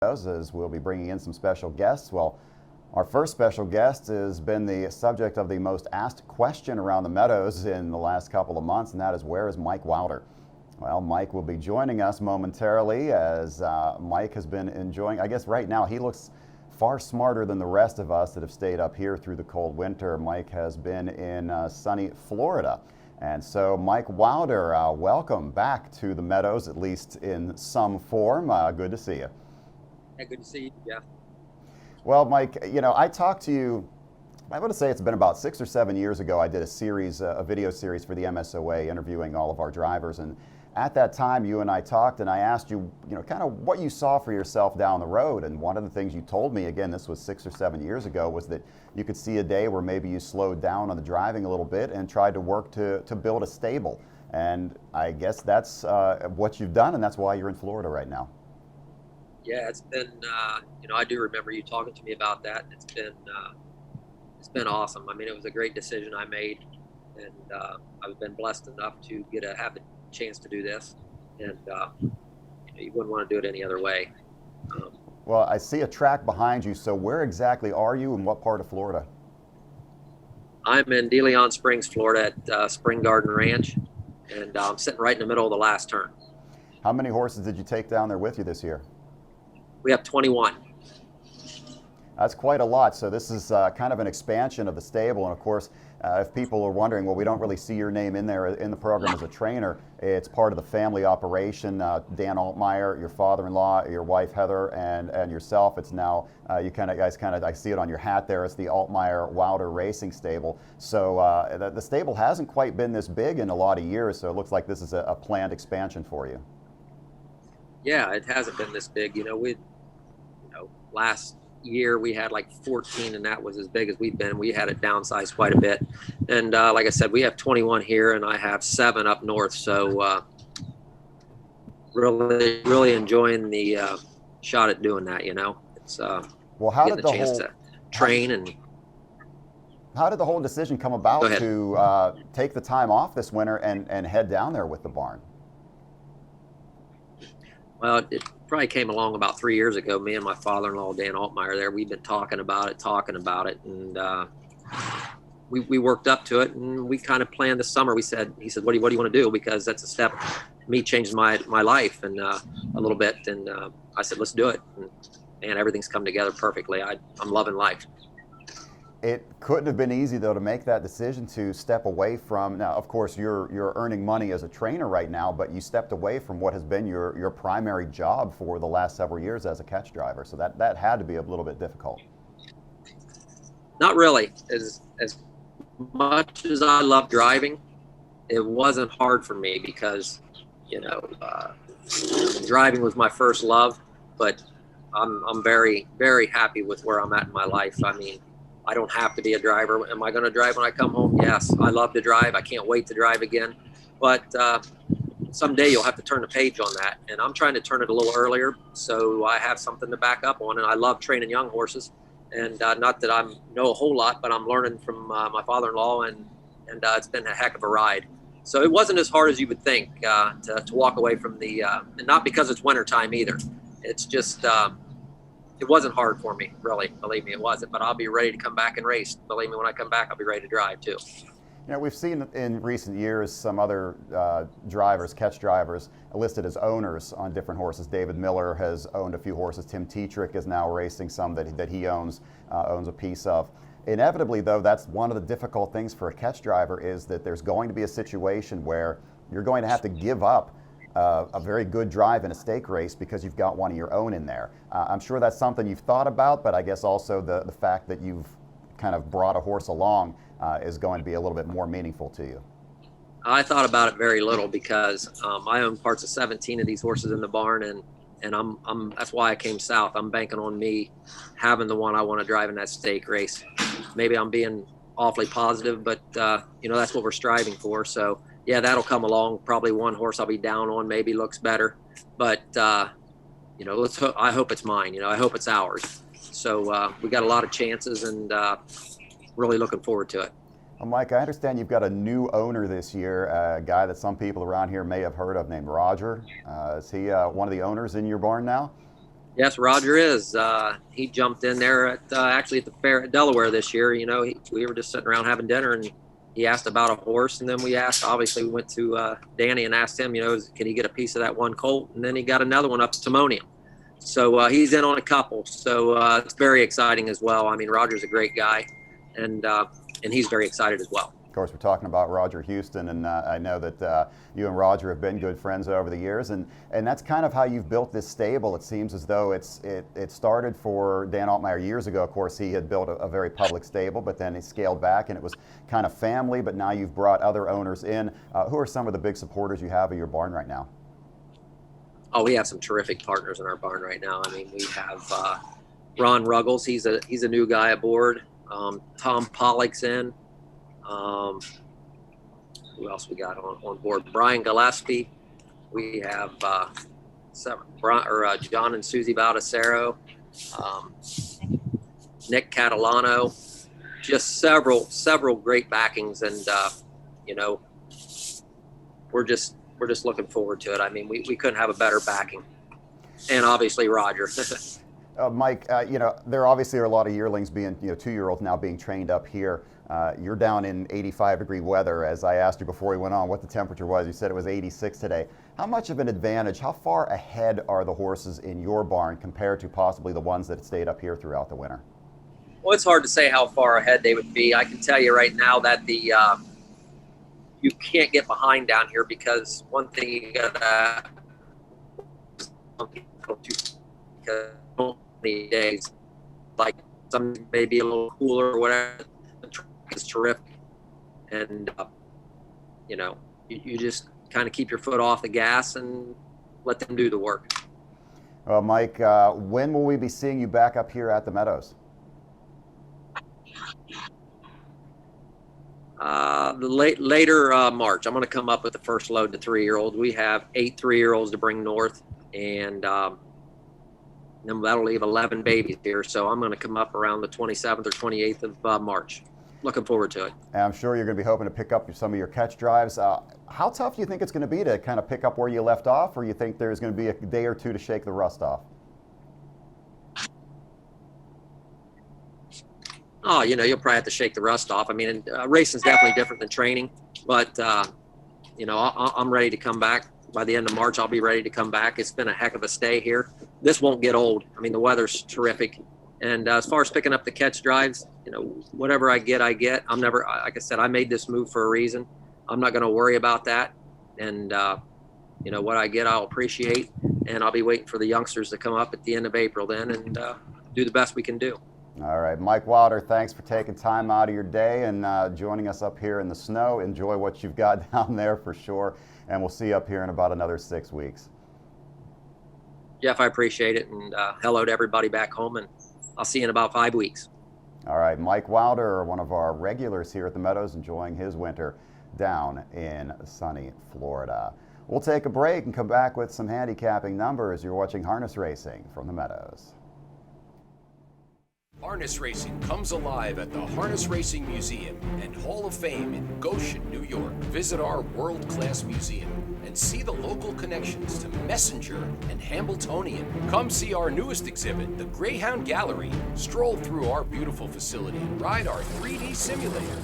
As we'll be bringing in some special guests. Well, our first special guest has been the subject of the most asked question around the Meadows in the last couple of months, and that is, where is Mike Wilder? Well, Mike will be joining us momentarily as Mike has been enjoying, I guess right now he looks far smarter than the rest of us that have stayed up here through the cold winter. Mike has been in sunny Florida. And so, Mike Wilder, welcome back to the Meadows, at least in some form. Good to see you. Yeah, good to see you, Jeff. Well, Mike, I talked to you, I want to say it's been about 6 or 7 years ago. I did a series, a video series for the MSOA, interviewing all of our drivers. And at that time, you and I talked, and I asked you, kind of what you saw for yourself down the road. And one of the things you told me, again, this was 6 or 7 years ago, was that you could see a day where maybe you slowed down on the driving a little bit and tried to work to build a stable. And I guess that's what you've done, and that's why you're in Florida right now. Yeah, it's been, I do remember you talking to me about that. It's been awesome. I mean, it was a great decision I made, and I've been blessed enough to have the chance to do this, and you wouldn't want to do it any other way. Well, I see a track behind you, so where exactly are you and what part of Florida? I'm in De Leon Springs, Florida at Spring Garden Ranch, and I'm sitting right in the middle of the last turn. How many horses did you take down there with you this year? We have 21. That's quite a lot. So this is kind of an expansion of the stable. And of course, if people are wondering, well, we don't really see your name in there in the program as a trainer. It's part of the family operation. Dan Altmeyer, your father-in-law, your wife Heather, and yourself. It's now I see it on your hat there. It's the Altmeyer Wilder Racing Stable. So the stable hasn't quite been this big in a lot of years. So it looks like this is a planned expansion for you. Yeah, it hasn't been this big. Last year we had like 14, and that was as big as we've been. We had it downsized quite a bit. And like I said, we have 21 here, and I have 7 up north. So really enjoying the shot at doing that, It's well, how getting did the chance to train. And how did the whole decision come about to take the time off this winter and head down there with the barn? Well, it probably came along about 3 years ago. Me and my father-in-law, Dan Altmeyer, there, we've been talking about it, and we worked up to it, and we kind of planned this summer. He said, what do you want to do? Because that's a step, me changing my life and a little bit. And I said, let's do it. And everything's come together perfectly. I'm loving life. It couldn't have been easy, though, to make that decision to step away from, now, of course, you're earning money as a trainer right now, but you stepped away from what has been your primary job for the last several years as a catch driver. So that had to be a little bit difficult. Not really. As much as I love driving, it wasn't hard for me because, driving was my first love, but I'm very, very happy with where I'm at in my life. I mean, I don't have to be a driver. Am I going to drive when I come home? Yes, I love to drive. I can't wait to drive again. But someday you'll have to turn the page on that. And I'm trying to turn it a little earlier so I have something to back up on. And I love training young horses. And not that I know a whole lot, but I'm learning from my father-in-law, and it's been a heck of a ride. So it wasn't as hard as you would think to walk away from and not because it's wintertime either. It's just... it wasn't hard for me, really. Believe me, it wasn't. But I'll be ready to come back and race. Believe me, when I come back, I'll be ready to drive too. We've seen in recent years some other drivers, catch drivers, listed as owners on different horses. David Miller has owned a few horses. Tim Tetrick is now racing some that he owns a piece of. Inevitably, though, that's one of the difficult things for a catch driver, is that there's going to be a situation where you're going to have to give up a very good drive in a stake race because you've got one of your own in there. I'm sure that's something you've thought about, but I guess also the fact that you've kind of brought a horse along is going to be a little bit more meaningful to you. I thought about it very little because I own parts of 17 of these horses in the barn, and I'm that's why I came south. I'm banking on me having the one I want to drive in that stake race. Maybe I'm being awfully positive, but that's what we're striving for. So yeah, that'll come along. Probably one horse I'll be down on, maybe looks better, but I hope it's mine. I hope it's ours. So we got a lot of chances, and really looking forward to it. Well, Mike, I understand you've got a new owner this year, a guy that some people around here may have heard of named Roger. Is he one of the owners in your barn now? Yes, Roger is. He jumped in there at actually at the fair at Delaware this year. You know, we were just sitting around having dinner, and he asked about a horse, and then we asked. Obviously, we went to Danny and asked him, you know, can he get a piece of that one colt? And then he got another one up to Timonium. So he's in on a couple. So it's very exciting as well. I mean, Roger's a great guy, and he's very excited as well. Of course, we're talking about Roger Houston, and I know that you and Roger have been good friends over the years, and that's kind of how you've built this stable. It seems as though it started for Dan Altmaier years ago. Of course, he had built a very public stable, but then he scaled back, and it was kind of family, but now you've brought other owners in. Who are some of the big supporters you have of your barn right now? Oh, we have some terrific partners in our barn right now. I mean, we have Ron Ruggles. He's a new guy aboard. Tom Pollock's in. Who else we got on board? Brian Gillespie. We have John and Susie Baldessaro, Nick Catalano. Just several great backings, and you know, we're just looking forward to it. I mean, we couldn't have a better backing, and obviously Roger. Mike, you know, there obviously are a lot of yearlings being, you know, 2-year-olds now being trained up here. You're down in 85-degree weather. As I asked you before we went on what the temperature was, you said it was 86 today. How much of an advantage, how far ahead are the horses in your barn compared to possibly the ones that stayed up here throughout the winter? Well, it's hard to say how far ahead they would be. I can tell you right now that you can't get behind down here, because one thing you got because many days, like some maybe a little cooler or whatever, the track is terrific, and you know, you just kind of keep your foot off the gas and let them do the work. Well, Mike, when will we be seeing you back up here at the Meadows? Later March. I'm going to come up with the first load to 3-year-olds. We have 8 3-year-olds to bring north, and then that'll leave 11 babies here. So I'm going to come up around the 27th or 28th of March. Looking forward to it. And I'm sure you're going to be hoping to pick up some of your catch drives. How tough do you think it's going to be to kind of pick up where you left off, or you think there's going to be a day or two to shake the rust off? Oh, you know, you'll probably have to shake the rust off. I mean, racing's definitely different than training, but you know, I'm ready to come back. By the end of March, I'll be ready to come back. It's been a heck of a stay here. This won't get old. I mean, the weather's terrific. And as far as picking up the catch drives, you know, whatever I get, I get. I'm never, like I said, I made this move for a reason. I'm not going to worry about that. And, you know, what I get, I'll appreciate. And I'll be waiting for the youngsters to come up at the end of April then, and do the best we can do. All right, Mike Wilder, thanks for taking time out of your day and joining us up here in the snow. Enjoy what you've got down there for sure, and we'll see you up here in about another 6 weeks. Jeff, I appreciate it, and hello to everybody back home, and I'll see you in about 5 weeks. All right, Mike Wilder, one of our regulars here at the Meadows, enjoying his winter down in sunny Florida. We'll take a break and come back with some handicapping numbers. You're watching Harness Racing from the Meadows. Harness Racing comes alive at the Harness Racing Museum and Hall of Fame in Goshen, New York. Visit our world-class museum and see the local connections to Messenger and Hambletonian. Come see our newest exhibit, the Greyhound Gallery. Stroll through our beautiful facility and ride our 3D simulator.